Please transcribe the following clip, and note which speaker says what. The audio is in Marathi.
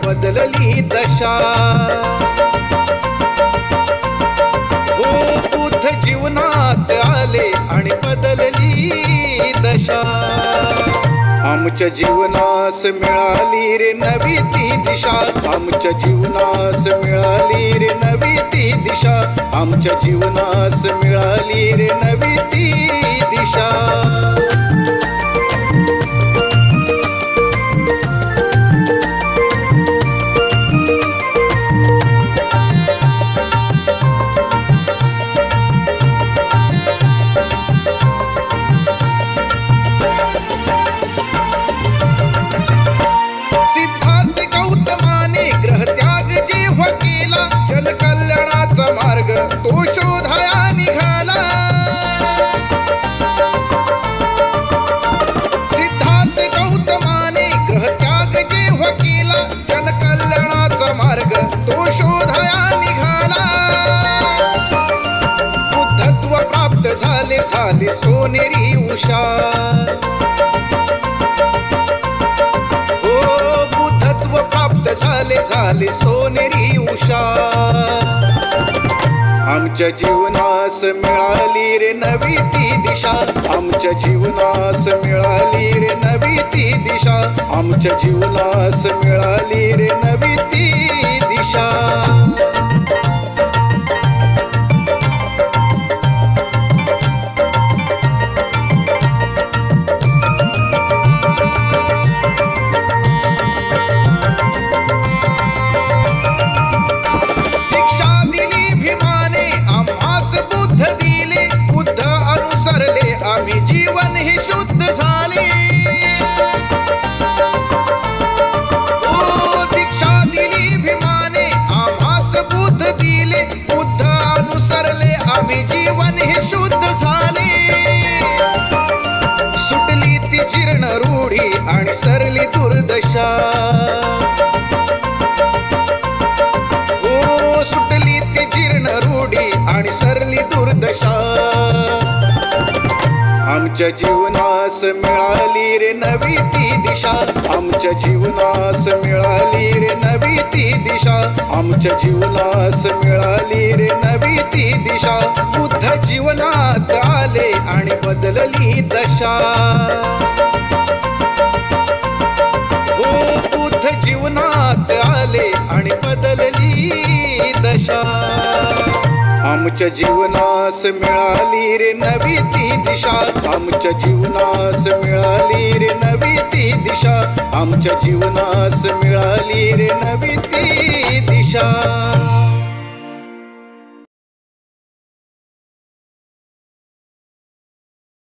Speaker 1: बदलली दशा. ओ बुद्ध जीवनात आले आणि बदलली दशा. आमच्या जीवनास मिळाली रे नवी ती दिशा. आमच्या जीवनास मिळाली रे नवी ती दिशा. आमच्या जीवनास मिळाली रे नवी ती दिशा. सिद्धार्थ गौतमाने ग्रहत्याग जेव्हा केला, जनकल्याणाचा मार्ग तो शोधाया निघाला. सिद्धार्थ गौतमाने ग्रहत्याग जेव्हा केला, जनकल्याणाचा मार्ग तो शोधाया निघाला. बुद्धत्व प्राप्त झाले झाले सोनेरी उषा. झाले झाले सोनेरी उषा. आमच्या जीवनास मिळाली रे नवी ती दिशा. आमच्या जीवनास मिळाली रे नवी ती दिशा. आमच्या जीवनास मिळाली रे नवी ती दिशा. बुद्ध अनुसरले आम्ही जीवन हे शुद्ध झाले. ओ दीक्षा दिली भीमाने आम्हास बुद्ध दिले. बुद्ध अनुसरले आम्ही जीवन हे शुद्ध झाले. सुटली ती जीर्ण रूढी आणि सरली दुर्दशा. ओ सुटली ती जीर्ण रूढी आणि सरली दुर्दशा. आमच्या जीवनास मिळाली रे नवी ती दिशा. आमच्या जीवनास मिळाली रे नवी ती दिशा. आमच्या जीवनास मिळाली रे नवी ती दिशा. बुद्ध जीवनात आले आणि बदलली दशा. ओ बुद्ध जीवनात आले आणि बदलली दशा. आमच्या जीवनास मिळाली रे नवी ती दिशा. आमच्या जीवनास मिळाली रे नवी ती दिशा. आमच्या जीवनास मिळाली रे नवी ती दिशा.